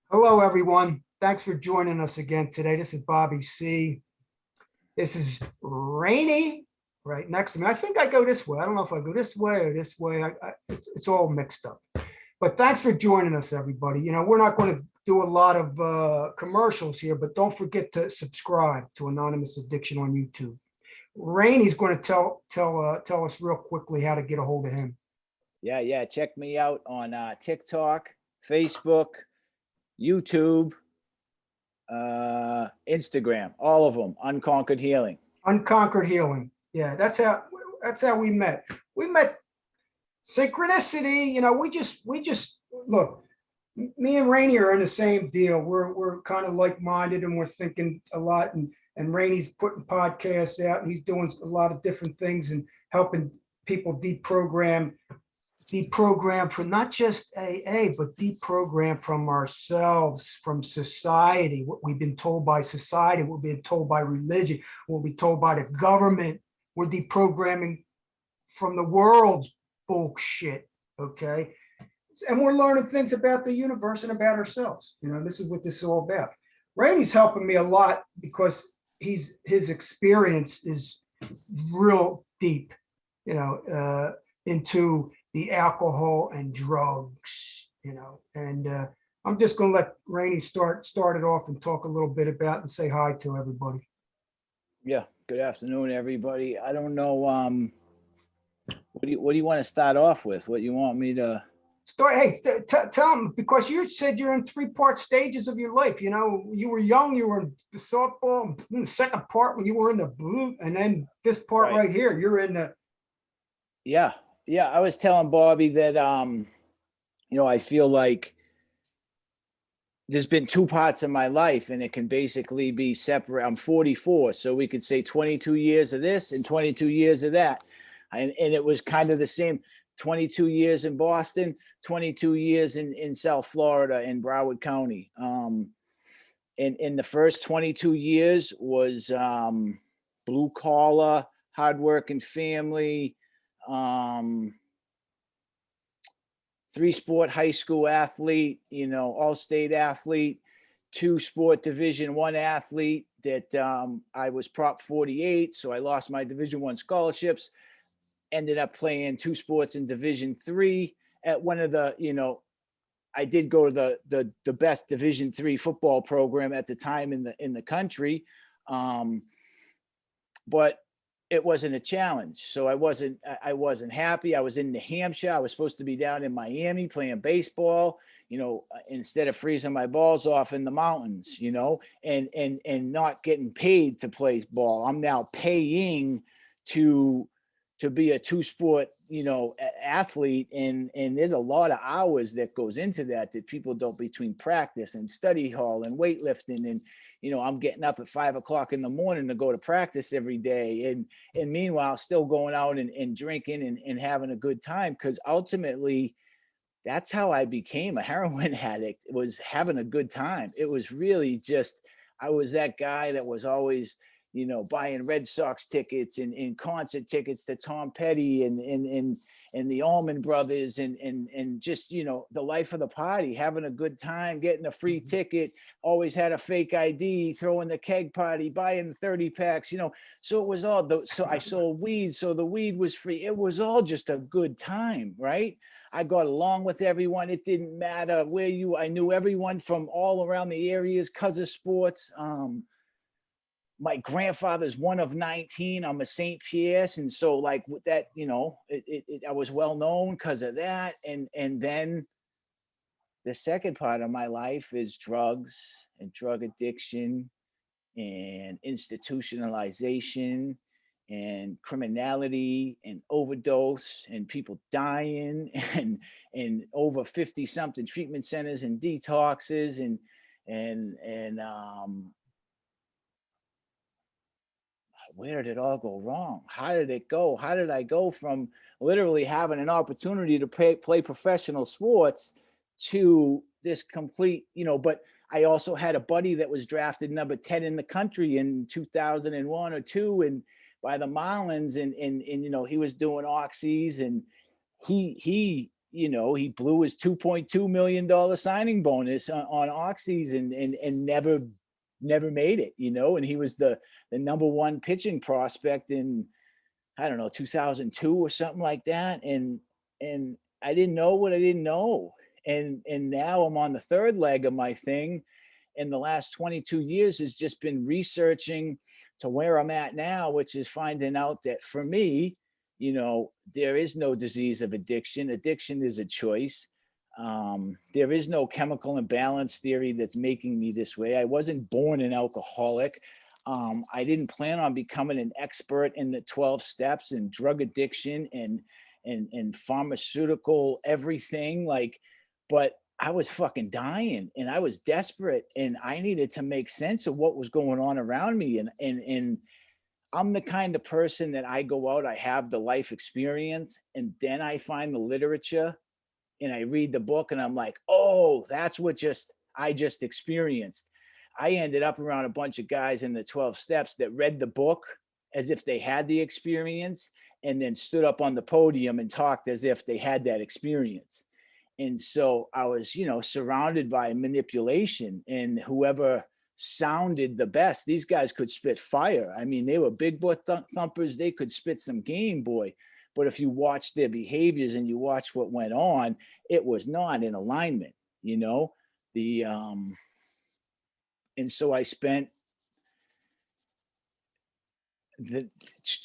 Hello, everyone. Thanks for joining us again today. This is Bobby C. This is Rainy right next to me. I think I go this way. I don't know if I go this way or this way. It's all mixed up. But thanks for joining us, everybody. We're not going to do a lot of commercials here, but don't forget to subscribe to Anonymous Addiction on YouTube. Rainy's going to tell us real quickly how to get a hold of him. Yeah. Check me out on TikTok, Facebook, YouTube, Instagram, all of them. Unconquered Healing. Unconquered Healing. Yeah, that's how we met. We met synchronicity. We just look. Me and Rainey are in the same deal. We're kind of like-minded, and we're thinking a lot. And Rainey's putting podcasts out, and he's doing a lot of different things and helping people deprogram for not just AA, but deprogram from ourselves, from society, what we've been told by society, what we've been told by religion, what we've been told by the government. We're deprogramming from the world's bullshit, okay? And we're learning things about the universe and about ourselves. This is what this is all about. Rainey's helping me a lot because his experience is real deep, into the alcohol and drugs, and I'm just going to let Rainey start it off and talk a little bit about and say hi to everybody. Yeah. Good afternoon, everybody. I don't know. What do you want to start off with? What you want me to Start? Hey, tell them, because you said you're in 3-part stages of your life. You were young, you were in the softball, in the second part when you were in the blue, and then this part right here, you're in the. Yeah. I was telling Bobby that I feel like there's been 2 parts of my life, and it can basically be separate. I'm 44, so we could say 22 years of this and 22 years of that. And it was kind of the same. 22 years in Boston, 22 years in South Florida in Broward County. In the first 22 years was blue collar, hardworking family, 3-sport high school athlete, all-state athlete, 2-sport Division I athlete that I was Prop 48. So I lost my Division I scholarships, ended up playing 2 sports in Division III at one of the, I did go to the best Division III football program at the time in the country. But it wasn't a challenge. So I wasn't happy. I was in New Hampshire. I was supposed to be down in Miami playing baseball, instead of freezing my balls off in the mountains, and not getting paid to play ball. I'm now paying to be a 2-sport, athlete. And there's a lot of hours that goes into that people don't, between practice and study hall and weightlifting. And, I'm getting up at 5 o'clock in the morning to go to practice every day. And meanwhile, still going out and drinking and having a good time. Because ultimately, that's how I became a heroin addict, was having a good time. It was really just, I was that guy that was always, buying Red Sox tickets and concert tickets to Tom Petty and the Allman Brothers and just, the life of the party, having a good time, getting a free ticket, always had a fake ID, throwing the keg party, buying 30 packs, so it was all, so I sold weed, so the weed was free. It was all just a good time, right? I got along with everyone. It didn't matter where I knew everyone from all around the areas because of sports. My grandfather's one of 19. I'm a St. Pierre's. And so like with that, I was well known because of that. And then the second part of my life is drugs and drug addiction and institutionalization and criminality and overdose and people dying and over 50 something treatment centers and detoxes and where did it all go wrong? How did it go? How did I go from literally having an opportunity to play professional sports to this complete, but I also had a buddy that was drafted number 10 in the country in 2001 or 2 and by the Marlins and he was doing oxys and he you know, he blew his $2.2 million signing bonus on oxys and never made it, you know, and he was the number one pitching prospect in, I don't know, 2002 or something like that. And I didn't know what I didn't know. And now I'm on the third leg of my thing. And the last 22 years has just been researching to where I'm at now, which is finding out that for me, you know, there is no disease of addiction. Addiction is a choice. There is no chemical imbalance theory that's making me this way. I wasn't born an alcoholic. I didn't plan on becoming an expert in the 12 steps and drug addiction and pharmaceutical everything, like, but I was fucking dying and I was desperate and I needed to make sense of what was going on around me. And I'm the kind of person that I go out, I have the life experience, and then I find the literature and I read the book and I'm like, oh, that's what I just experienced. I ended up around a bunch of guys in the 12 steps that read the book as if they had the experience and then stood up on the podium and talked as if they had that experience. And so I was, you know, surrounded by manipulation, and whoever sounded the best, these guys could spit fire. I mean, they were big boy thumpers. They could spit some Game Boy. But if you watch their behaviors and you watch what went on, it was not in alignment, you know, and so I spent the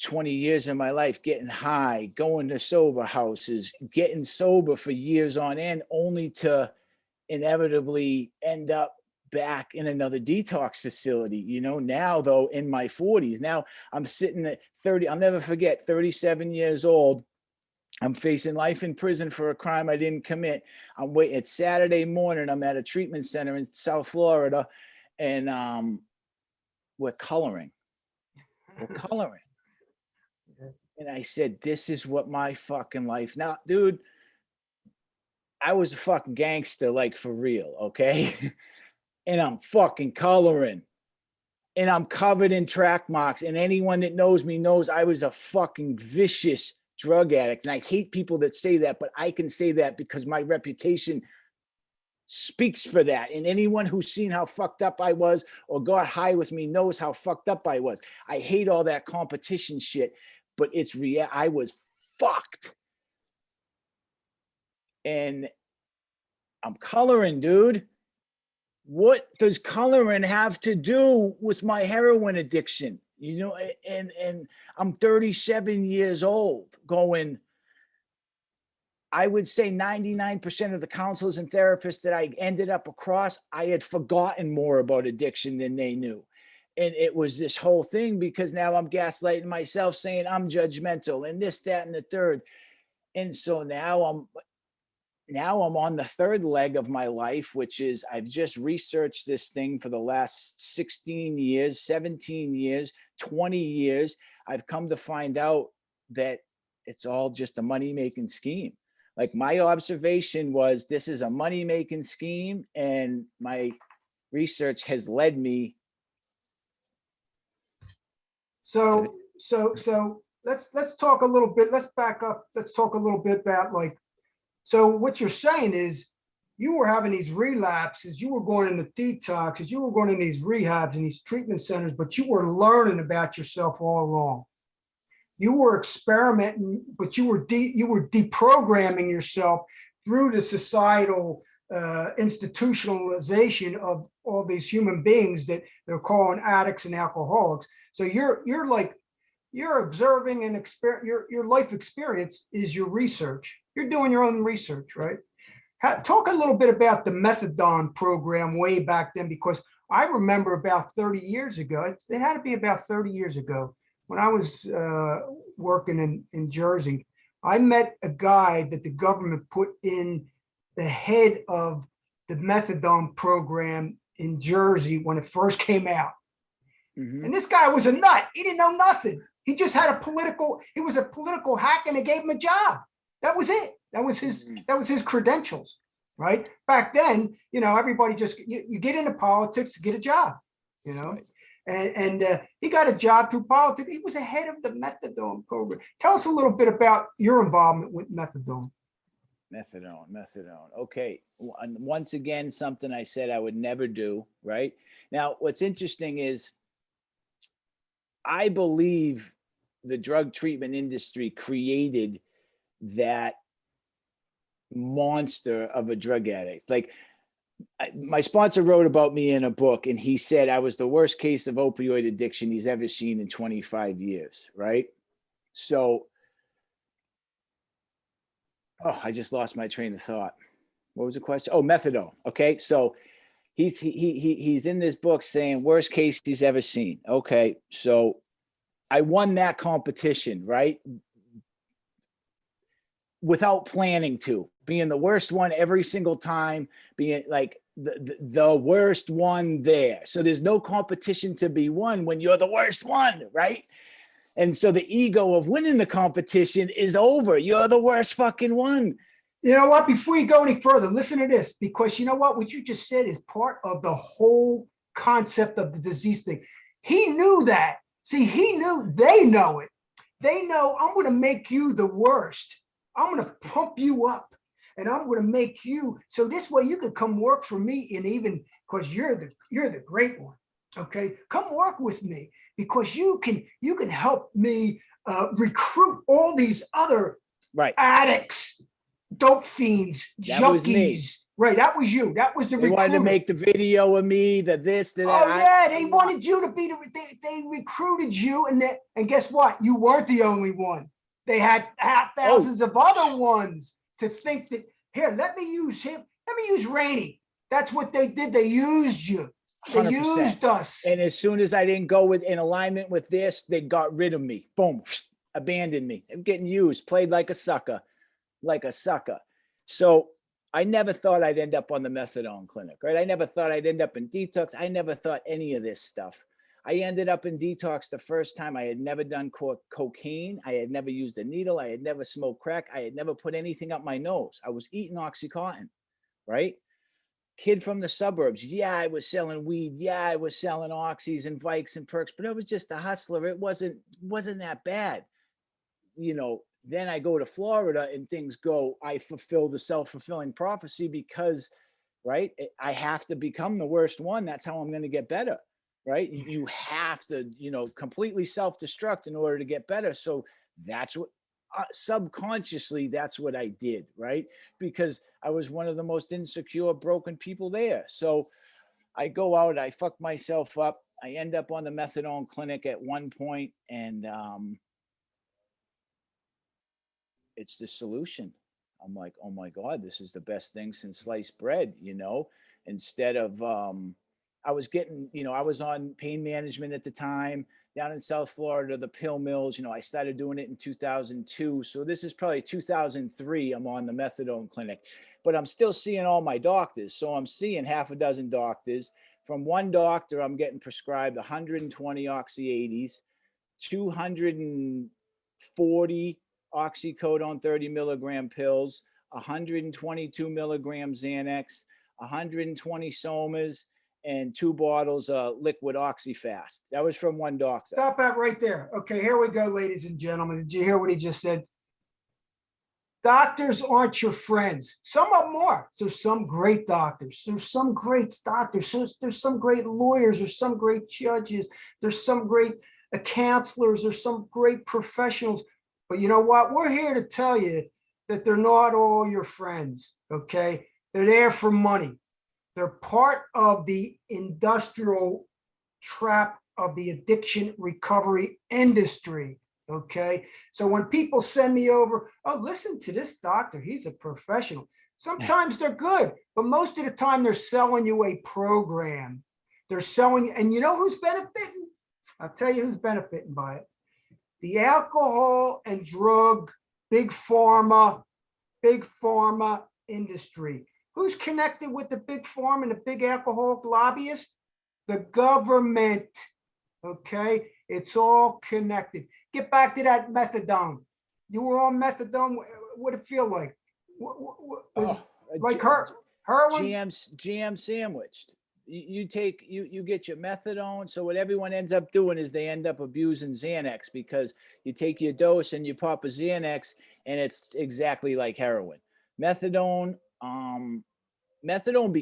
20 years of my life getting high, going to sober houses, getting sober for years on end, only to inevitably end up back in another detox facility. You know, now though, in my 40s, now I'm sitting at 30, I'll never forget, 37 years old. I'm facing life in prison for a crime I didn't commit. I'm waiting. It's Saturday morning. I'm at a treatment center in South Florida, and we're coloring. And I said, this is what my fucking life. Now, dude, I was a fucking gangster, like for real, okay? And I'm fucking coloring. And I'm covered in track marks. And anyone that knows me knows I was a fucking vicious drug addict. And I hate people that say that, but I can say that because my reputation speaks for that. And anyone who's seen how fucked up I was or got high with me knows how fucked up I was. I hate all that competition shit, but it's real. I was fucked. And I'm coloring, dude. What does coloring have to do with my heroin addiction? You know, and I'm 37 years old going, I would say 99% of the counselors and therapists that I ended up across, I had forgotten more about addiction than they knew. And it was this whole thing because now I'm gaslighting myself saying I'm judgmental and this, that, and the third. And so now I'm on the third leg of my life, which is I've just researched this thing for the last 16 years, 17 years, 20 years. I've come to find out that it's all just a money-making scheme. Like my observation was this is a money-making scheme, and my research has led me. So let's talk a little bit. Let's back up. Let's talk a little bit about like, so what you're saying is you were having these relapses, you were going into detoxes, you were going in these rehabs and these treatment centers, but you were learning about yourself all along. You were experimenting, but you were deprogramming yourself through the societal institutionalization of all these human beings that they're calling addicts and alcoholics. So you're observing and your life experience is your research. You're doing your own research, right? Talk a little bit about the methadone program way back then, because I remember about 30 years ago, it had to be about 30 years ago, when I was working in Jersey, I met a guy that the government put in the head of the methadone program in Jersey when it first came out. Mm-hmm. And this guy was a nut. He didn't know nothing. He just had he was a political hack, and they gave him a job. That was it. That was his credentials, right? Back then, you know, everybody just, you get into politics to get a job, you know? Right. And he got a job through politics. He was the head of the methadone program. Tell us a little bit about your involvement with methadone. Methadone. Okay. And once again, something I said I would never do, right? Now, what's interesting is I believe the drug treatment industry created that monster of a drug addict. Like my sponsor wrote about me in a book, and he said I was the worst case of opioid addiction he's ever seen in 25 years, right? So, oh, I just lost my train of thought. What was the question? Oh, methadone. Okay, so he's in this book saying worst case he's ever seen. Okay, so I won that competition, right? Without planning to, being the worst one every single time, being like the worst one there. So there's no competition to be won when you're the worst one, right? And so the ego of winning the competition is over. You're the worst fucking one. You know what? Before you go any further, listen to this, because you know what you just said is part of the whole concept of the disease thing. He knew that. See, he knew, they know it. They know I'm going to make you the worst. I'm going to pump you up, and I'm going to make you so this way you can come work for me, and even because you're the great one. Okay, come work with me because you can help me recruit all these other addicts, dope fiends, junkies. Right, that was you. That was the recruiter. They wanted to make the video of me, the this, the that. Oh yeah, they wanted you to be they recruited you, and guess what? You weren't the only one. They had thousands of other ones to think that, here, let me use him. Let me use Rainey. That's what they did. They used you. They 100%. Used us. And as soon as I didn't go in alignment with this, they got rid of me. Boom, abandoned me. I'm getting used, played like a sucker. So I never thought I'd end up on the methadone clinic, right? I never thought I'd end up in detox. I never thought any of this stuff. I ended up in detox the first time. I had never done cocaine. I had never used a needle. I had never smoked crack. I had never put anything up my nose. I was eating Oxycontin, right? Kid from the suburbs. Yeah, I was selling weed. Yeah, I was selling oxys and Vikes and perks, but it was just a hustler. It wasn't that bad. You know, then I go to Florida and things go, I fulfill the self-fulfilling prophecy because, right, I have to become the worst one. That's how I'm going to get better. Right? You have to, completely self-destruct in order to get better. So that's what subconsciously, that's what I did, right? Because I was one of the most insecure, broken people there. So I go out, I fuck myself up. I end up on the methadone clinic at one point, and it's the solution. I'm like, oh my God, this is the best thing since sliced bread, instead of, I was getting, I was on pain management at the time down in South Florida, the pill mills. I started doing it in 2002. So this is probably 2003. I'm on the methadone clinic, but I'm still seeing all my doctors. So I'm seeing half a dozen doctors. From one doctor, I'm getting prescribed 120 oxy 80s, 240 oxycodone 30 milligram pills, 122 milligram Xanax, 120 somas, and 2 bottles of liquid oxyfast. That was from one doctor. Stop that right there. Okay, here we go, ladies and gentlemen. Did you hear what he just said? Doctors aren't your friends. Some of them are. There's some great doctors. There's some great doctors. There's some great lawyers. There's some great judges. There's some great counselors. There's some great professionals. But you know what? We're here to tell you that they're not all your friends, okay? They're there for money. They're part of the industrial trap of the addiction recovery industry, okay? So when people send me over, oh, listen to this doctor, he's a professional. Sometimes they're good, but most of the time they're selling you a program. They're selling, and you know who's benefiting? I'll tell you who's benefiting by it. The alcohol and drug, big pharma industry. Who's connected with the big pharma and the big alcohol lobbyists? The government, okay? It's all connected. Get back to that methadone. You were on methadone. What did it feel like? Like heroin? GM sandwiched. You get your methadone. So what everyone ends up doing is they end up abusing Xanax, because you take your dose and you pop a Xanax and it's exactly like heroin. Methadone, methadone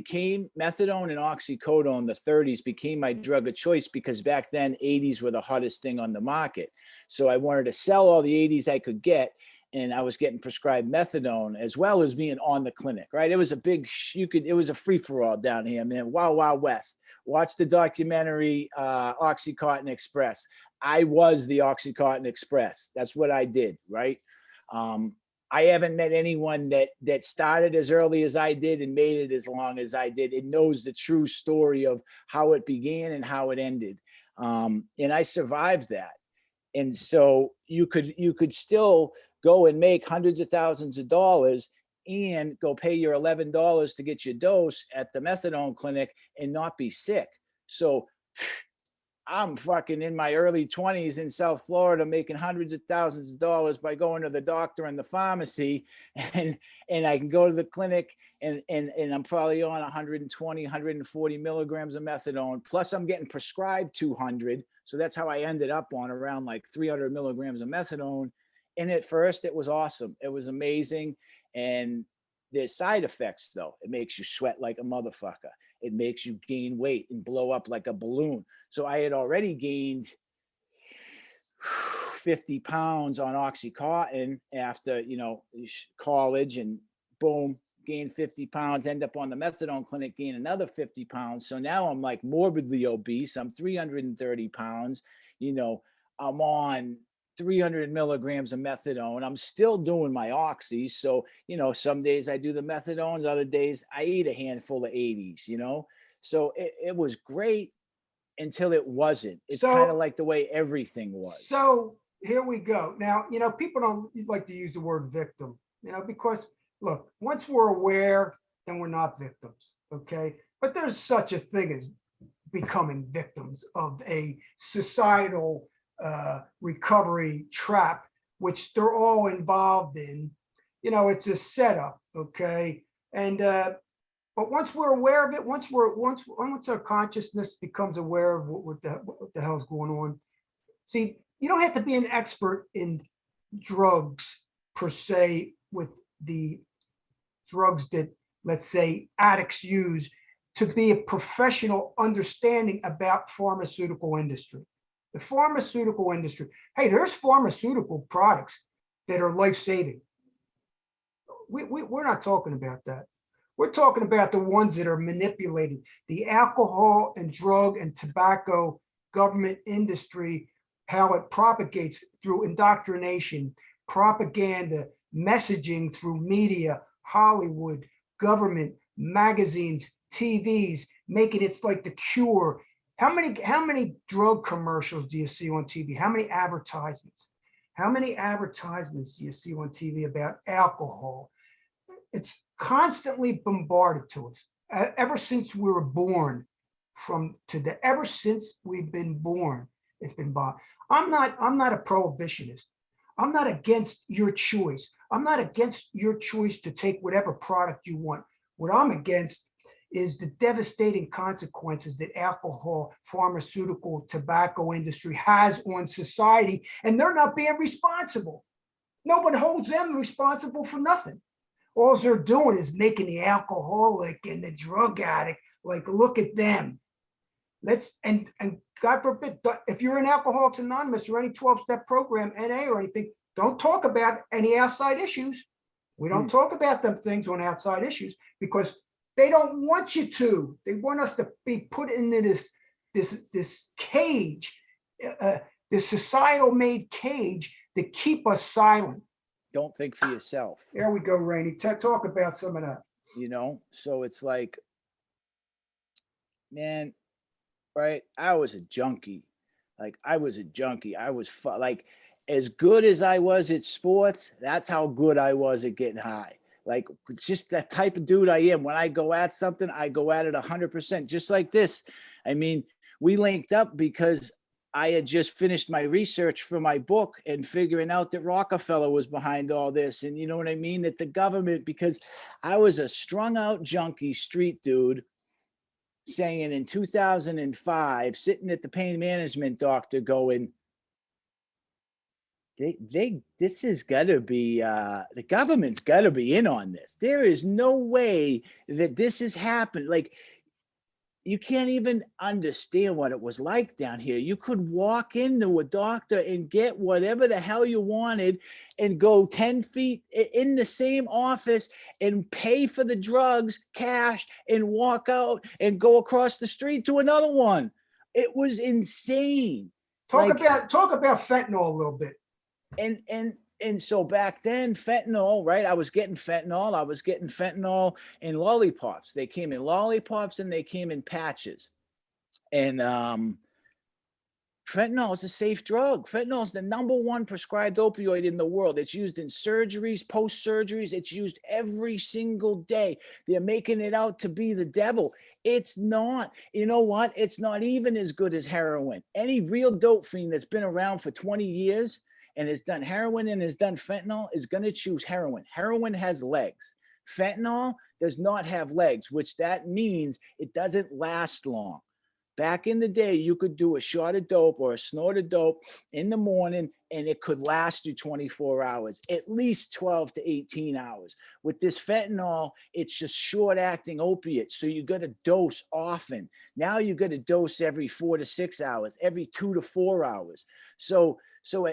and oxycodone, the 30s became my drug of choice because back then 80s were the hottest thing on the market. So I wanted to sell all the 80s I could get. And I was getting prescribed methadone as well as being on the clinic, right? It was a big, it was a free for all down here, man. Wild, Wild West. Watch the documentary, Oxycontin Express. I was the Oxycontin Express. That's what I did, right? I haven't met anyone that started as early as I did and made it as long as I did. It knows the true story of how it began and how it ended. And I survived that. And so you could still go and make hundreds of thousands of dollars and go pay your $11 to get your dose at the methadone clinic and not be sick. So I'm fucking in my early 20s in South Florida making hundreds of thousands of dollars by going to the doctor and the pharmacy, and I can go to the clinic and I'm probably on 120, 140 milligrams of methadone. Plus I'm getting prescribed 200. So that's how I ended up on around like 300 milligrams of methadone. And at first it was awesome. It was amazing. And there's side effects though. It makes you sweat like a motherfucker. It makes you gain weight and blow up like a balloon. So I had already gained 50 pounds on Oxycontin after, college, and boom, gain 50 pounds, end up on the methadone clinic, gain another 50 pounds. So now I'm like morbidly obese. I'm 330 pounds. I'm on 300 milligrams of methadone. I'm still doing my oxys. So, some days I do the methadones, other days I eat a handful of 80s, So it was great until it wasn't. It's kind of like the way everything was. So here we go. Now, people don't like to use the word victim, because look, once we're aware, then we're not victims. Okay. But there's such a thing as becoming victims of a societal recovery trap, which they're all involved in. It's a setup. Okay. And, but once we're aware of it, once our consciousness becomes aware of what the hell's going on. See, you don't have to be an expert in drugs per se with the drugs that, let's say, addicts use to be a professional understanding about pharmaceutical industry. The pharmaceutical industry, hey, there's pharmaceutical products that are life-saving. We're not talking about that. We're talking about the ones that are manipulated. The alcohol and drug and tobacco government industry, how it propagates through indoctrination, propaganda, messaging through media, Hollywood, government, magazines, TVs, making it's like the cure. How many drug commercials do you see on TV? How many advertisements? How many advertisements do you see on TV about alcohol? It's constantly bombarded to us ever since we were born. Ever since we've been born, it's been bombarded. I'm not a prohibitionist. I'm not against your choice. I'm not against your choice to take whatever product you want. What I'm against is the devastating consequences that alcohol, pharmaceutical, tobacco industry has on society, and they're not being responsible. Nobody holds them responsible for nothing. All they're doing is making the alcoholic and the drug addict like, look at them. And God forbid, if you're in Alcoholics Anonymous or any 12-step program, NA or anything, don't talk about any outside issues. We don't talk about them things on outside issues because they don't want you to. They want us to be put into this cage, this societal made cage to keep us silent. Don't think for yourself. There we go, Rainey. Talk about some of that. So it's like, man, right? I was a junkie. I was like, as good as I was at sports, that's how good I was at getting high. Like, it's just that type of dude I am. When I go at something, I go at it 100%, just like this. I mean, we linked up because I had just finished my research for my book and figuring out that Rockefeller was behind all this. And you know what I mean? That the government, because I was a strung out junkie street dude saying in 2005, sitting at the pain management doctor going, this has got to be, the government's got to be in on this. There is no way that this has happened. Like, you can't even understand what it was like down here. You could walk into a doctor and get whatever the hell you wanted and go 10 feet in the same office and pay for the drugs cash and walk out and go across the street to another one. It was insane. Talk about fentanyl a little bit. And so back then, fentanyl, right? I was getting fentanyl in lollipops. They came in lollipops and they came in patches. And fentanyl is a safe drug. Fentanyl is the #1 prescribed opioid in the world. It's used in surgeries, post-surgeries. It's used every single day. They're making it out to be the devil. It's not. You know what? It's not even as good as heroin. Any real dope fiend that's been around for 20 years and has done heroin and has done fentanyl is going to choose heroin. Heroin has legs. Fentanyl does not have legs, which that means it doesn't last long. Back in the day, you could do a shot of dope or a snort of dope in the morning, and it could last you 24 hours, at least 12 to 18 hours. With this fentanyl, it's just short-acting opiates, so you got to dose often. Now you got to dose every 4 to 6 hours, every 2 to 4 hours. So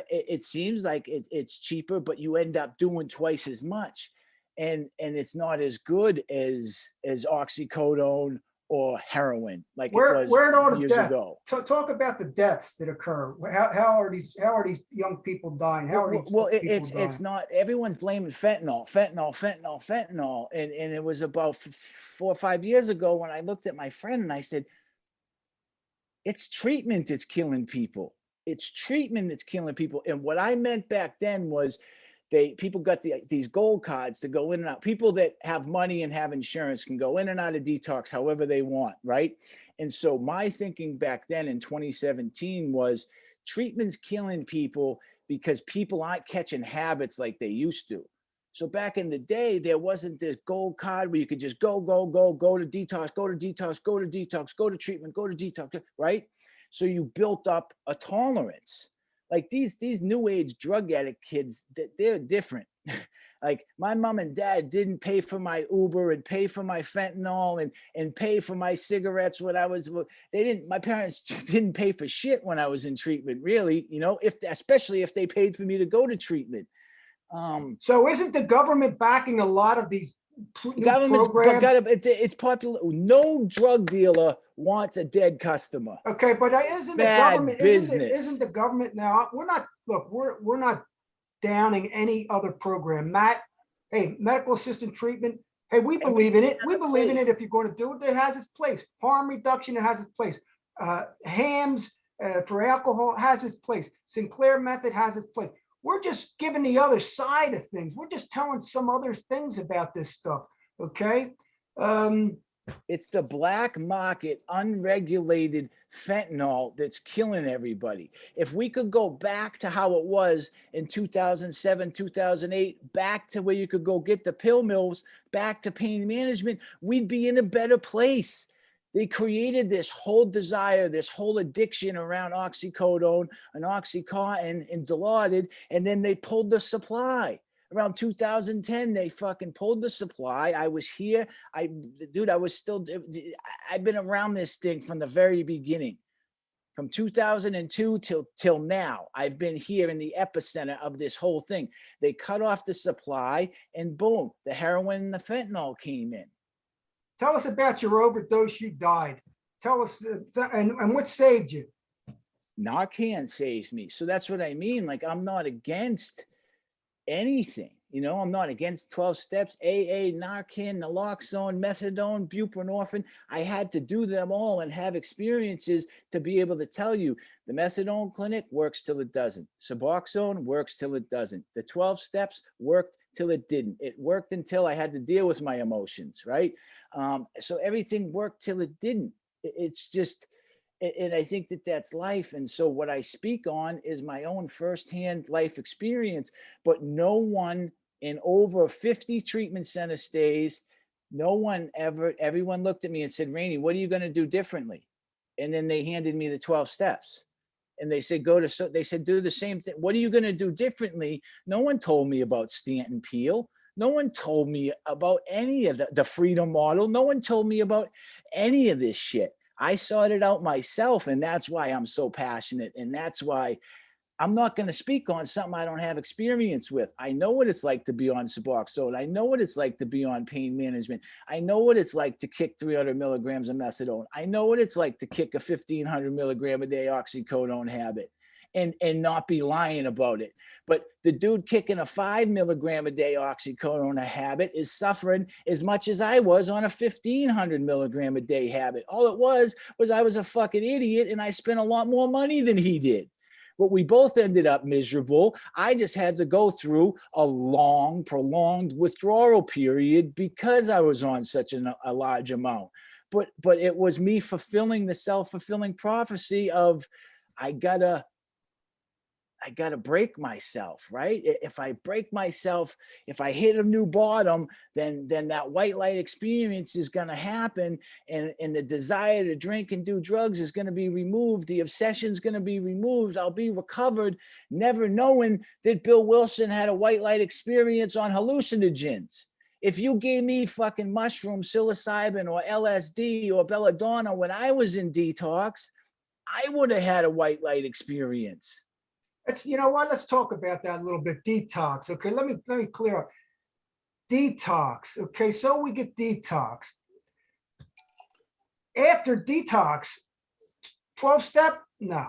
it seems like it's cheaper, but you end up doing twice as much, and it's not as good as oxycodone or heroin like Where it was all the years deaths? ago. Talk about the deaths that occur. How are these young people dying? How are these Well, people it's dying? not, everyone's blaming fentanyl, and it was about 4 or 5 years ago when I looked at my friend and I said, it's treatment that's killing people. It's treatment that's killing people. And what I meant back then was people got these gold cards to go in and out. People that have money and have insurance can go in and out of detox however they want, right? And so my thinking back then in 2017 was treatment's killing people because people aren't catching habits like they used to. So back in the day, there wasn't this gold card where you could just go to detox, go to detox, go to detox, go to treatment, go to detox, right? So you built up a tolerance. Like these new age drug addict kids, they're different. Like my mom and dad didn't pay for my Uber and pay for my fentanyl and pay for my cigarettes when I was, my parents didn't pay for shit when I was in treatment, really, especially if they paid for me to go to treatment. So isn't the government backing a lot of these new Government's programs? it's popular. No drug dealer wants a dead customer. Okay, but isn't the Bad government business. isn't the government now? We're not downing any other program. Matt, hey, medical assistant treatment. Hey, we believe in it. We believe in it. If you're going to do it, it has its place. Harm reduction, it has its place. Hams for alcohol has its place. Sinclair Method has its place. We're just giving the other side of things. We're just telling some other things about this stuff. Okay. It's the black market, unregulated fentanyl that's killing everybody. If we could go back to how it was in 2007, 2008, back to where you could go get the pill mills, back to pain management, we'd be in a better place. They created this whole desire, this whole addiction around oxycodone and Oxycontin and Dilaudid, and then they pulled the supply. Around 2010, they fucking pulled the supply. I was here. I've been around this thing from the very beginning. From 2002 till now, I've been here in the epicenter of this whole thing. They cut off the supply and boom, the heroin and the fentanyl came in. Tell us about your overdose. You died. Tell us, and what saved you? Narcan saves me. So that's what I mean. Like, I'm not against anything. I'm not against 12 steps, AA, Narcan, naloxone, methadone, buprenorphine. I had to do them all and have experiences to be able to tell you the methadone clinic works till it doesn't. Suboxone works till it doesn't. The 12 steps worked till it didn't. It worked until I had to deal with my emotions, right? So everything worked till it didn't. It's just, and I think that that's life. And so what I speak on is my own firsthand life experience, but no one in over 50 treatment center stays, everyone looked at me and said, Rainey, what are you going to do differently? And then they handed me the 12 steps. And they said, they said, do the same thing. What are you going to do differently? No one told me about Stanton Peel. No one told me about any of the freedom model. No one told me about any of this shit. I sought it out myself. And that's why I'm so passionate. And that's why I'm not going to speak on something I don't have experience with. I know what it's like to be on Suboxone. I know what it's like to be on pain management. I know what it's like to kick 300 milligrams of methadone. I know what it's like to kick a 1,500 milligram a day oxycodone habit and not be lying about it. But the dude kicking a 5 milligram a day oxycodone habit is suffering as much as I was on a 1,500 milligram a day habit. All it was I was a fucking idiot and I spent a lot more money than he did. But we both ended up miserable. I just had to go through a long, prolonged withdrawal period because I was on such a large amount. But it was me fulfilling the self-fulfilling prophecy of I gotta break myself, right? If I break myself, if I hit a new bottom, then that white light experience is going to happen. And the desire to drink and do drugs is going to be removed. The obsession is going to be removed. I'll be recovered, never knowing that Bill Wilson had a white light experience on hallucinogens. If you gave me fucking mushroom, psilocybin, or LSD or belladonna when I was in detox, I would have had a white light experience. You know what? Let's talk about that a little bit. Detox. Okay, let me clear up. Detox. Okay, so we get detoxed. After detox, 12-step? No.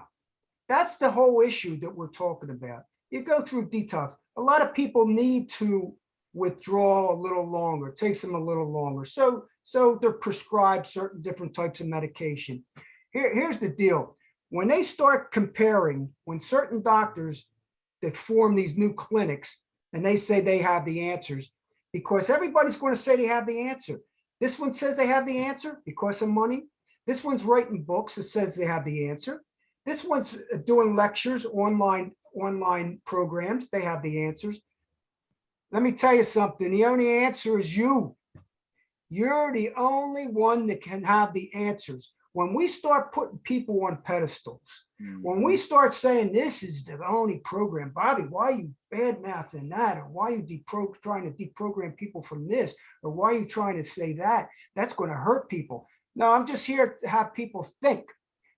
That's the whole issue that we're talking about. You go through detox. A lot of people need to withdraw a little longer. It takes them a little longer. So they're prescribed certain different types of medication. Here's the deal. When they start comparing, when certain doctors that form these new clinics and they say they have the answers, because everybody's going to say they have the answer. This one says they have the answer because of money. This one's writing books that says they have the answer. This one's doing lectures, online programs. They have the answers. Let me tell you something. The only answer is you. You're the only one that can have the answers. When we start putting people on pedestals, when we start saying this is the only program, Bobby, why are you bad-mouthing that? Or why are you trying to deprogram people from this? Or why are you trying to say that? That's going to hurt people. No, I'm just here to have people think,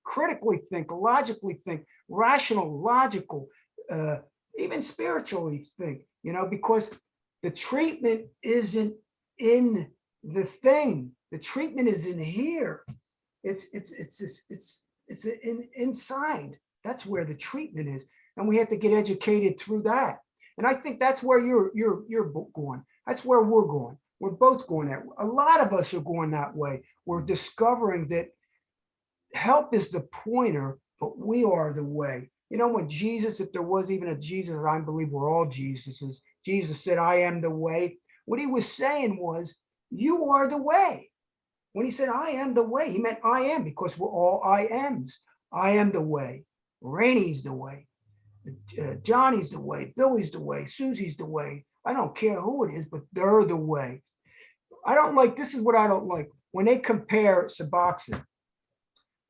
critically think, logically think, rational, logical, even spiritually think, because the treatment isn't in the thing. The treatment is in here. It's inside. That's where the treatment is, and we have to get educated through that. And I think that's where you're going. That's where we're going. We're both going that way. A lot of us are going that way. We're discovering that help is the pointer, but we are the way. When Jesus, if there was even a Jesus, I believe we're all Jesuses. Jesus said, "I am the way." What he was saying was, you are the way. When he said, "I am the way," he meant I am, because we're all I ams. I am the way. Rainy's the way. Johnny's the way. Billy's the way. Susie's the way. I don't care who it is, but they're the way. This is what I don't like. When they compare Suboxone,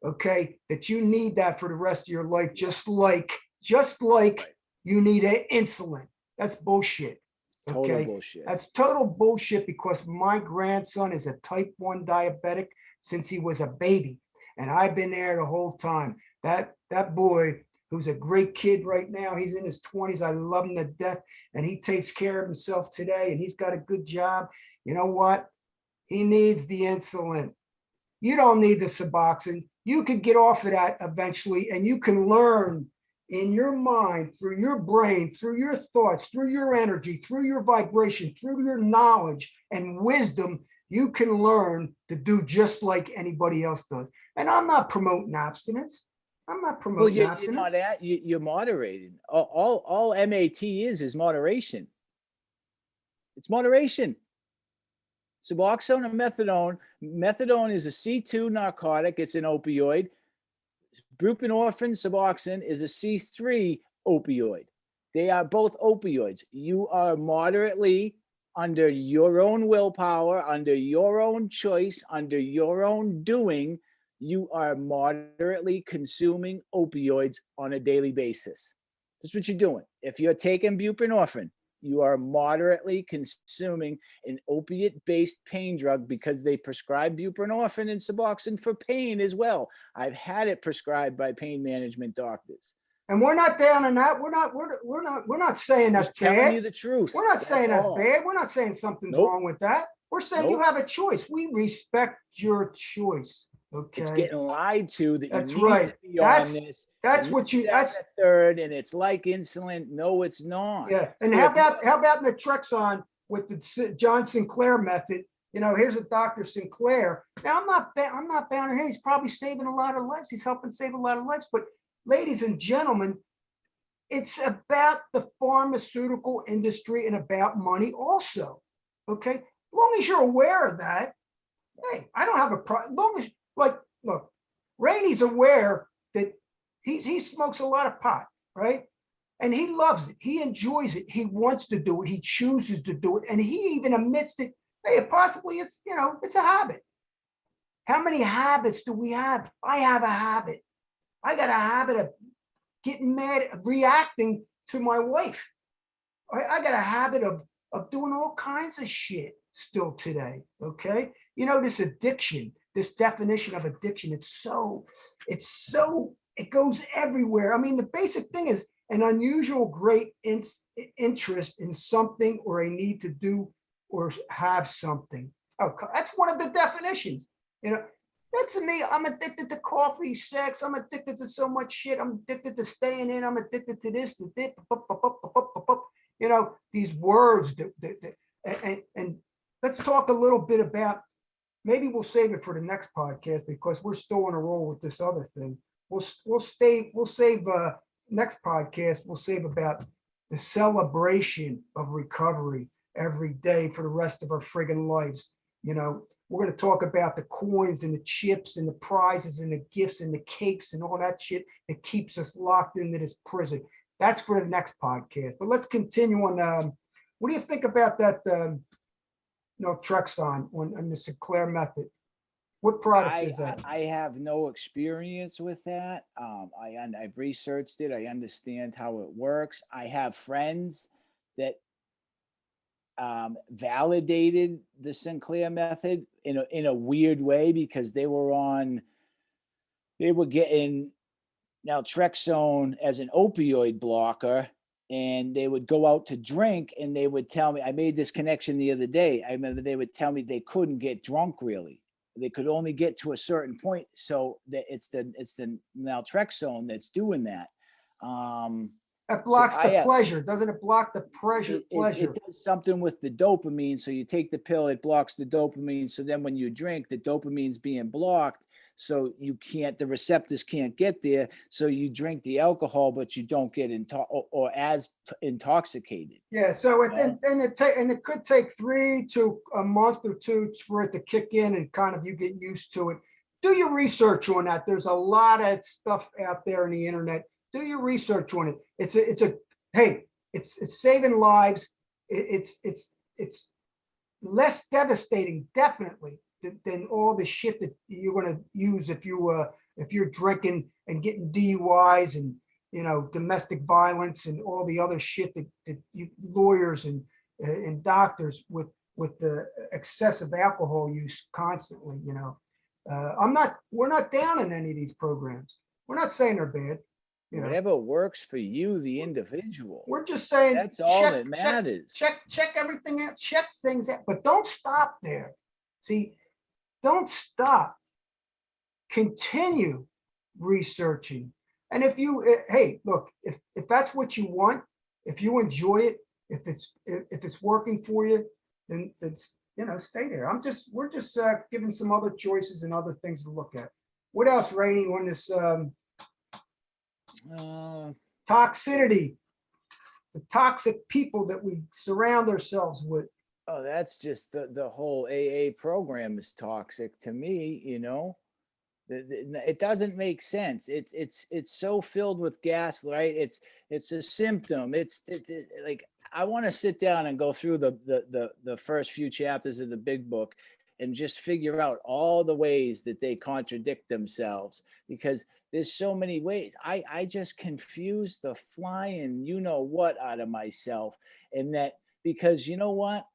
okay, that you need that for the rest of your life, just like you need insulin. That's bullshit. Total Okay, bullshit. That's total bullshit, because my grandson is a type 1 diabetic since he was a baby. And I've been there the whole time. That boy, who's a great kid right now, he's in his 20s. I love him to death. And he takes care of himself today. And he's got a good job. You know what? He needs the insulin. You don't need the Suboxone. You could get off of that eventually, and you can learn in your mind, through your brain, through your thoughts, through your energy, through your vibration, through your knowledge and wisdom, you can learn to do just like anybody else does. And I'm not promoting abstinence. I'm not promoting abstinence. You're moderating. All MAT is moderation. It's moderation. Suboxone and methadone. Methadone is a C2 narcotic. It's an opioid. Buprenorphine, Suboxone is a C3 opioid. They are both opioids. You are moderately, under your own willpower, under your own choice, under your own doing, you are moderately consuming opioids on a daily basis. That's what you're doing. If you're taking buprenorphine, you are moderately consuming an opiate-based pain drug because they prescribe buprenorphine and Suboxone for pain as well. I've had it prescribed by pain management doctors. And we're not down on that. We're not saying that's Just telling you bad. the truth. We're not saying that's all. bad. We're not saying something's Nope. wrong with that. We're saying you Nope. have a choice. We respect your choice. Okay. It's getting lied to that That's you need right. to be on this. That's and what you, that that's, and a third, and it's like insulin. No, it's not. yeah. And So how if you- about naltrexone with the John Sinclair method? You know, here's a Dr. Sinclair. Now, I'm not bound here. He's probably saving a lot of lives. He's helping save a lot of lives. But ladies and gentlemen, it's about the pharmaceutical industry and about money also. Okay. As long as you're aware of that, hey, I don't have a problem. As long as, like, look, Rainey's aware that he smokes a lot of pot, right? And he loves it. He enjoys it. He wants to do it. He chooses to do it. And he even admits that, hey, possibly it's, you know, it's a habit. How many habits do we have? I have a habit. I got a habit of getting mad, reacting to my wife. I got a habit of doing all kinds of shit still today. Okay. You know, this addiction, this definition of addiction, it goes everywhere. I mean, the basic thing is an unusual great interest in something or a need to do or have something. Oh, that's one of the definitions. You know, that's me. I'm addicted to coffee, sex. I'm addicted to so much shit. I'm addicted to staying in. I'm addicted to this, to that. You know, these words and let's talk a little bit about, maybe we'll save it for the next podcast because we're still on a roll with this other thing. We'll save next podcast. We'll save about the celebration of recovery every day for the rest of our friggin' lives. You know, we're going to talk about the coins and the chips and the prizes and the gifts and the cakes and all that shit that keeps us locked into this prison. That's for the next podcast. But let's continue on. What do you think about that naltrexone on the Sinclair method? What product is that? I have no experience with that. I've researched it. I understand how it works. I have friends that validated the Sinclair method in a weird way because they were getting naltrexone as an opioid blocker, and they would go out to drink and they would tell me, I made this connection the other day. I remember they would tell me they couldn't get drunk really. They could only get to a certain point. So that it's the naltrexone that's doing that. That blocks the pleasure. Doesn't it block the pleasure? It does something with the dopamine. So you take the pill, it blocks the dopamine. So then when you drink, the dopamine's being blocked. So the receptors can't get there. So you drink the alcohol, but you don't get as intoxicated. Yeah. So it could take 3 to a month or 2 for it to kick in and kind of you get used to it. Do your research on that. There's a lot of stuff out there on the internet. Do your research on it. It's saving lives. It's less devastating, definitely, than all the shit that you're going to use if you're drinking and getting DUIs and, you know, domestic violence and all the other shit that lawyers and doctors with the excessive alcohol use constantly. You know, we're not down in any of these programs. We're not saying they're bad. You know, whatever works for you, the individual. We're just saying that's all that matters. Check everything out, check things out, but don't stop there. See, don't stop. Continue researching. And if that's what you want, if you enjoy it, if it's working for you, then it's, you know, stay there. We're just giving some other choices and other things to look at. What else, Rainey, on this toxicity, the toxic people that we surround ourselves with? Oh, that's just the whole AA program is toxic to me. You know, it doesn't make sense. It's so filled with gas, right? It's a symptom. It's like, I want to sit down and go through the first few chapters of the big book and just figure out all the ways that they contradict themselves, because there's so many ways. I just confused the flying, you know what, out of myself. And that, because you know what?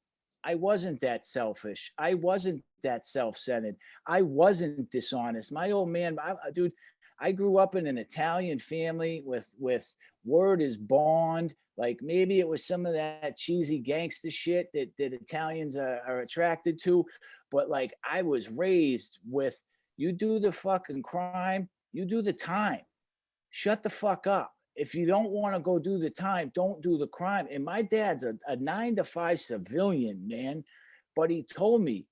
I wasn't that selfish. I wasn't that self-centered. I wasn't dishonest. My old man, dude, I grew up in an Italian family with word is bond. Like maybe it was some of that cheesy gangster shit that Italians are attracted to. But like I was raised with, you do the fucking crime, you do the time. Shut the fuck up. If you don't want to go do the time, don't do the crime. And my dad's a 9 to 5 civilian, man. But he told me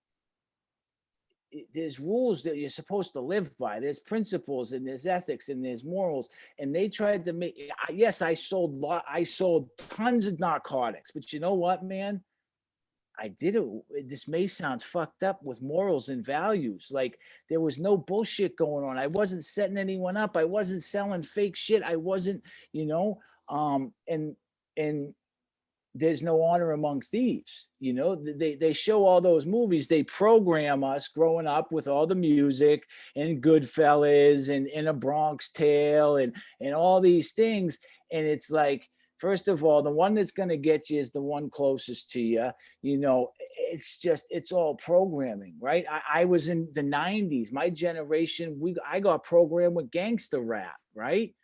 there's rules that you're supposed to live by. There's principles and there's ethics and there's morals. And they tried to make, yes, I sold tons of narcotics, but you know what, man? I did it. This may sound fucked up with morals and values. Like there was no bullshit going on. I wasn't setting anyone up. I wasn't selling fake shit. I wasn't, and there's no honor among thieves. They show all those movies. They program us growing up with all the music and Goodfellas and A Bronx Tale and all these things. And it's like, first of all, the one that's going to get you is the one closest to you. It's all programming, right? I was in the 90s. My generation, I got programmed with gangster rap, right?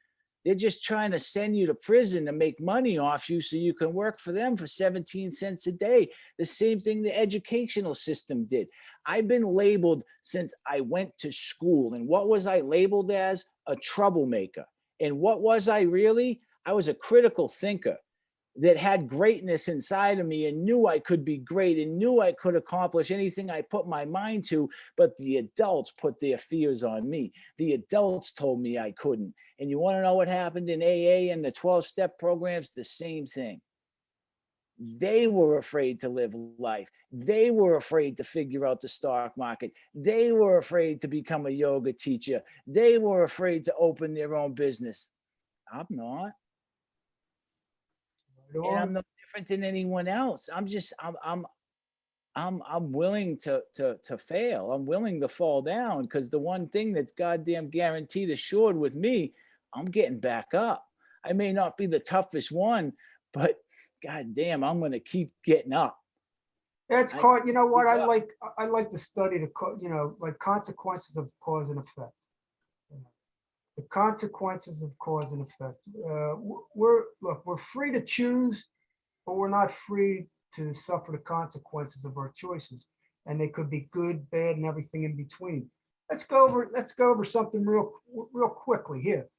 They're just trying to send you to prison to make money off you so you can work for them for 17 cents a day. The same thing the educational system did. I've been labeled since I went to school. And what was I labeled as? A troublemaker. And what was I really? I was a critical thinker that had greatness inside of me and knew I could be great and knew I could accomplish anything I put my mind to. But the adults put their fears on me. The adults told me I couldn't. And you want to know what happened in AA and the 12-step programs? The same thing. They were afraid to live life. They were afraid to figure out the stock market. They were afraid to become a yoga teacher. They were afraid to open their own business. I'm not. And I'm no different than anyone else. I'm willing to fail. I'm willing to fall down, because the one thing that's goddamn guaranteed assured with me, I'm getting back up. I may not be the toughest one, but goddamn, I'm going to keep getting up. It's called, you know what, I like to study like consequences of cause and effect. The consequences of cause and effect. We're free to choose, but we're not free to suffer the consequences of our choices. And they could be good, bad, and everything in between. Let's go over something real quickly here.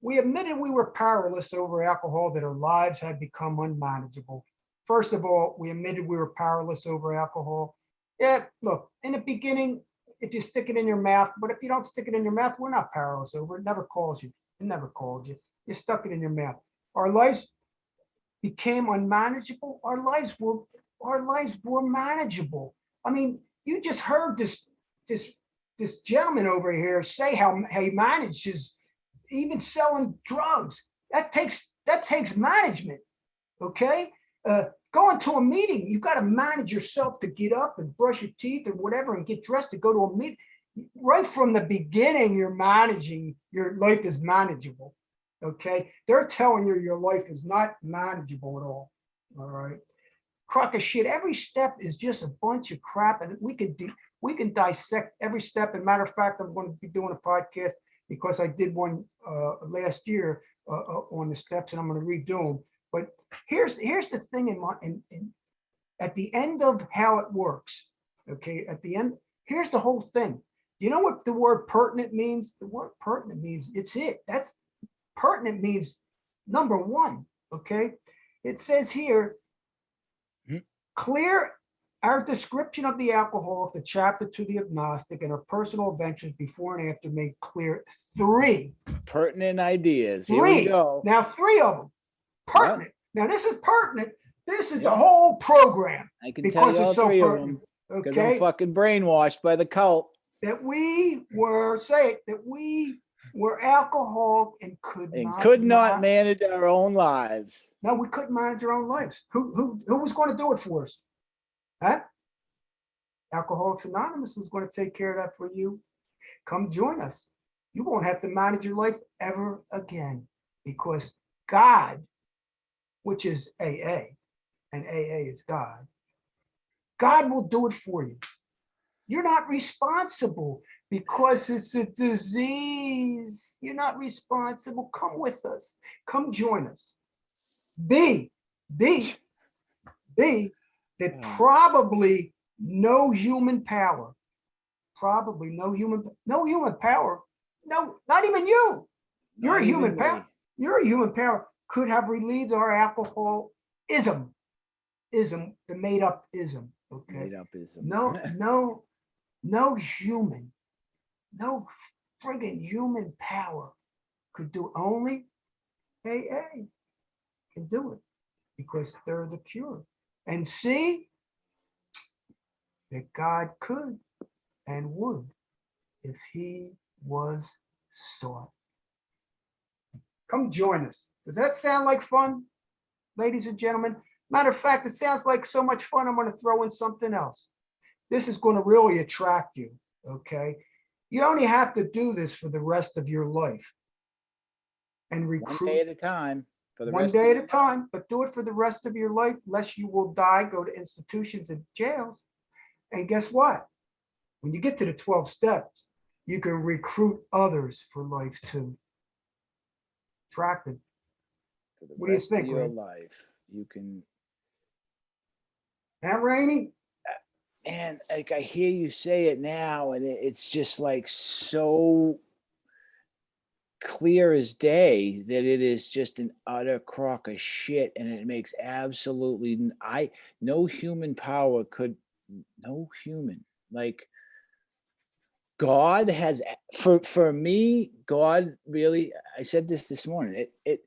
We admitted we were powerless over alcohol, that our lives had become unmanageable. First of all, we admitted we were powerless over alcohol. Yeah, look, in the beginning, if you stick it in your mouth, but if you don't stick it in your mouth, we're not powerless over it. It never calls you. It never called you. You stuck it in your mouth. Our lives became unmanageable. Our lives were manageable. I mean, you just heard this gentleman over here say how he manages even selling drugs. That takes management. Okay. Going to a meeting, you've got to manage yourself to get up and brush your teeth or whatever and get dressed to go to a meeting. Right from the beginning, you're managing, your life is manageable. Okay. They're telling you your life is not manageable at all. All right. Crock of shit. Every step is just a bunch of crap, and we can dissect every step. And matter of fact, I'm going to be doing a podcast because I did one last year on the steps, and I'm going to redo them. But here's the thing at the end of how it works. Okay, at the end, here's the whole thing. Do you know what the word pertinent means? The word pertinent means that's pertinent means number one. Okay, it says here, clear our description of the alcoholic, the chapter to the agnostic, and our personal adventures before and after made clear 3 pertinent ideas. 3. Here we go. Now 3 of them. Pertinent. Now this is pertinent. This is the whole program. I can tell you all 3 of them. Because I'm fucking brainwashed by the cult. That we were alcoholic and could not manage our own lives. No, we couldn't manage our own lives. Who was going to do it for us? Huh? Alcoholics Anonymous was going to take care of that for you. Come join us. You won't have to manage your life ever again, because God, which is AA, and AA is God, God will do it for you. You're not responsible because it's a disease. You're not responsible. Come with us. Come join us. That probably no human power, no, not even you. You're a human power. You're a human power could have relieved our alcoholism, the made up ism. Okay. Made up ism. No human, no friggin' human power could do. Only AA can do it, because they're the cure. And see that God could and would if he was sought. Come join us. Does that sound like fun, ladies and gentlemen? Matter of fact, it sounds like so much fun, I'm going to throw in something else. This is going to really attract you, okay? You only have to do this for the rest of your life. And recruit. 1 day at a time. For the One rest day of at a time, but do it for the rest of your life, lest you will die, go to institutions and jails. And guess what? When you get to the 12 steps, you can recruit others for life too. Attractive. For the What do you rest think, of your Ray? life, you can. And Rainey? And like I hear you say it now, and it's just like so clear as day that it is just an utter crock of shit, and it makes absolutely no human power could, no human, like God has, for me, God really, I said this morning, it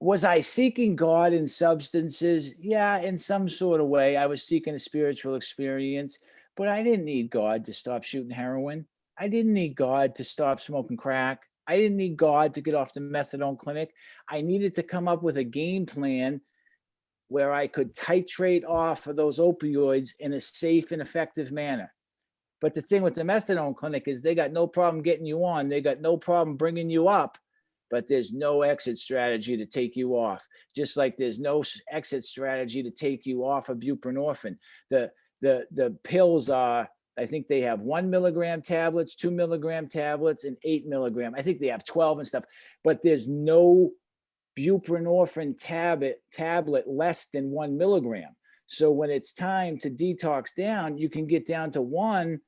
was I seeking God in substances? Yeah, in some sort of way. I was seeking a spiritual experience, but I didn't need God to stop shooting heroin. I didn't need God to stop smoking crack. I didn't need God to get off the methadone clinic. I needed to come up with a game plan where I could titrate off of those opioids in a safe and effective manner. But the thing with the methadone clinic is they got no problem getting you on. They got no problem bringing you up, but there's no exit strategy to take you off. Just like there's no exit strategy to take you off of buprenorphine. The pills are, I think they have 1 milligram tablets, 2 milligram tablets, and 8 milligram. I think they have 12 and stuff, but there's no buprenorphine tablet less than 1 milligram. So when it's time to detox down, you can get down to 1,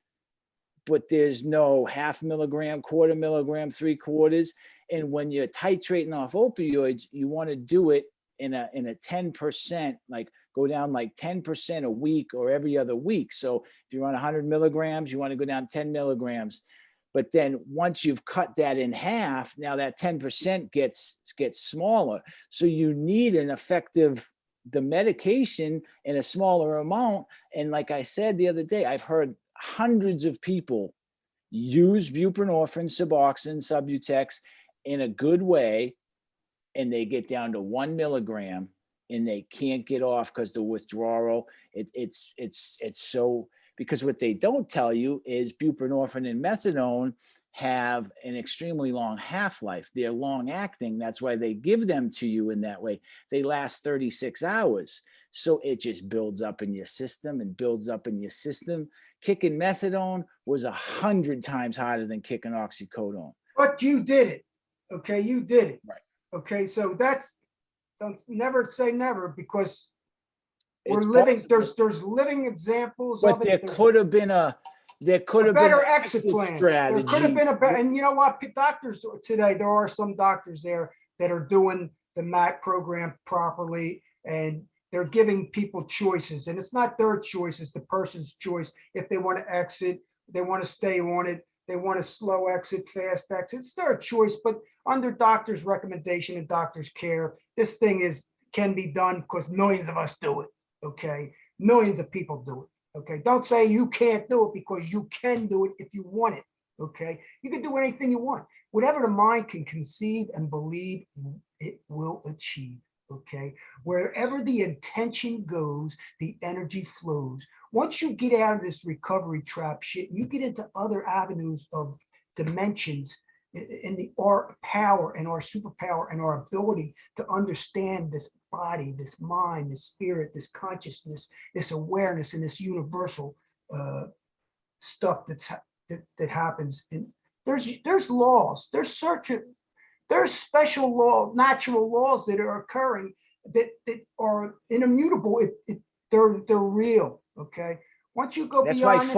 but there's no 0.5 milligram, 1/4 milligram, 3/4. And when you're titrating off opioids, you want to do it in a 10%, like go down like 10% a week or every other week. So if you're on 100 milligrams, you want to go down 10 milligrams. But then once you've cut that in half, now that 10% gets smaller. So you need an effective, the medication in a smaller amount. And like I said the other day, I've heard hundreds of people use buprenorphine, Suboxone, Subutex in a good way, and they get down to 1 milligram and they can't get off because the withdrawal, it's so, because what they don't tell you is buprenorphine and methadone have an extremely long half-life. They're long acting. That's why they give them to you in that way. They last 36 hours. So it just builds up in your system and builds up in your system. Kicking methadone was 100 times harder than kicking oxycodone. But you did it. Okay, you did it. Right. Okay, so don't never say never, because we're It's living, possible. there's living examples But of it. there There's could have been a better exit plan. There strategy. could have been a better, and you know what? Doctors today, there are some doctors there that are doing the MAT program properly, and they're giving people choices. And it's not their choice, it's the person's choice. If they want to exit, they want to stay on it, they want a slow exit, fast exit, it's their choice. But under doctor's recommendation and doctor's care, this thing can be done, because millions of us do it. Okay, millions of people do it. Okay, don't say you can't do it, because you can do it if you want it. Okay, you can do anything you want. Whatever the mind can conceive and believe, it will achieve. okay? Wherever the intention goes, the energy flows. Once you get out of this recovery trap shit, you get into other avenues of dimensions in our power and our superpower and our ability to understand this body, this mind, this spirit, this consciousness, this awareness, and this universal stuff that happens. And there's laws, there's special law, natural laws that are occurring that are immutable. They're real. Okay. Once you go That's why beyond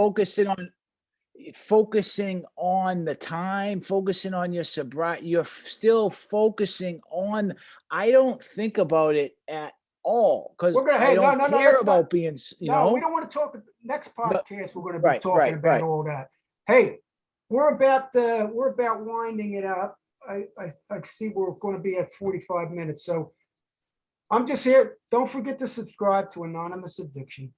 focusing on the time, focusing on your sobriety, you're still focusing on, I don't think about it at all, because I don't care about being, you know. We don't want to talk. Next podcast, we're going to be talking right, about all that. Hey, we're about winding it up. I see we're going to be at 45 minutes. So I'm just here. Don't forget to subscribe to Anonymous Addiction.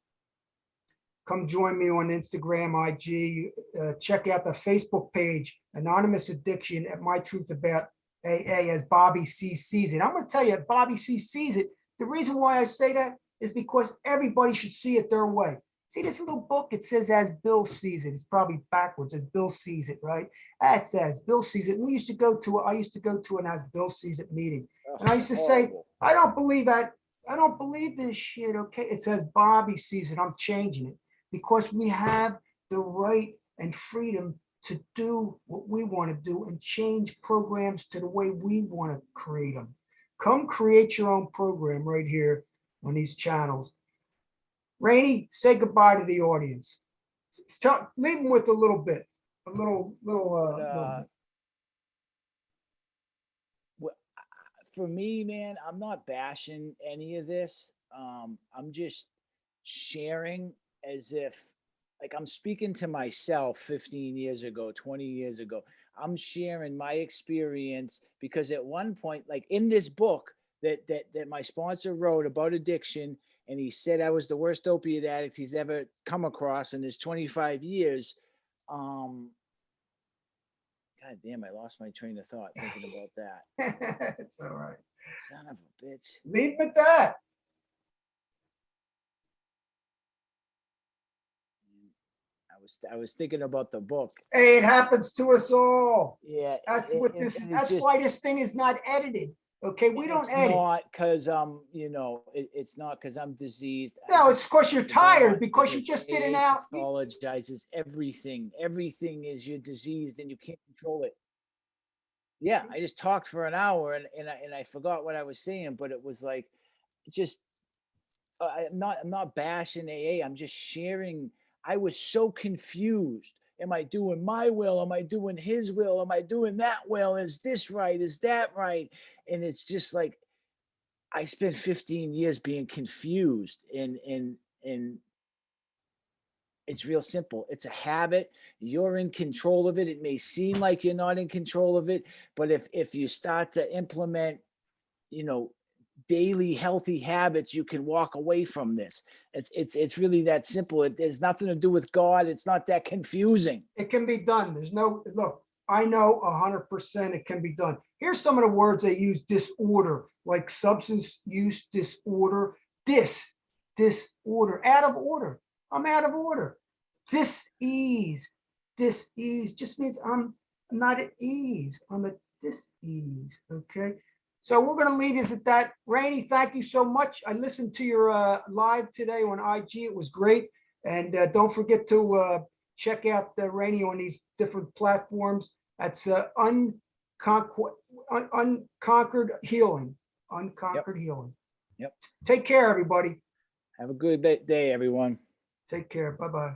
Come join me on Instagram, IG. Check out the Facebook page, Anonymous Addiction at My Truth About AA, as Bobby C sees it. I'm going to tell you, Bobby C sees it. The reason why I say that is because everybody should see it their way. See this little book? It says as Bill sees it. It's probably backwards, as Bill sees it, right? It says Bill sees it. I used to go to an as Bill sees it meeting. And I used to say, I don't believe that. I don't believe this shit, okay? It says Bobby sees it. I'm changing it because we have the right and freedom to do what we want to do and change programs to the way we want to create them. Come create your own program right here on these channels. Rainey, say goodbye to the audience. Leave them with a little bit, little bit. For me, man, I'm not bashing any of this. I'm just sharing as if, like, I'm speaking to myself 15 years ago, 20 years ago. I'm sharing my experience because at one point, like in this book that my sponsor wrote about addiction, and he said I was the worst opiate addict he's ever come across in his 25 years. God damn, I lost my train of thought thinking about that. It's all right. Son of a bitch. Leave with that. I was thinking about the book. Hey, it happens to us all. Yeah. That's why this thing is not edited. Okay, we don't edit. It's not because you know, it's not because I'm diseased. No, it's because you're tired, because you just did an out. Apologizes everything. Everything is you're diseased and you can't control it. Yeah, I just talked for an hour and I forgot what I was saying, but it was like, just I'm not bashing AA. I'm just sharing. I was so confused. Am I doing my will? Am I doing his will? Am I doing that will? Is this right? Is that right? And it's just like, I spent 15 years being confused, and it's real simple. It's a habit. You're in control of it. It may seem like you're not in control of it, but if you start to implement, you know, daily healthy habits, you can walk away from this. It's really that simple. There's nothing to do with God. It's not that confusing. It can be done. There's no, look, I know 100% it can be done. Here's some of the words they use: disorder, like substance use disorder, disorder, out of order. I'm out of order. Dis-ease just means I'm not at ease. I'm at dis-ease, okay? So we're going to leave this at that. Rainey, thank you so much. I listened to your live today on IG. It was great. And don't forget to check out Rainey on these different platforms. That's Unconquered Healing. Unconquered Healing. Yep. Take care, everybody. Have a good day, everyone. Take care. Bye-bye.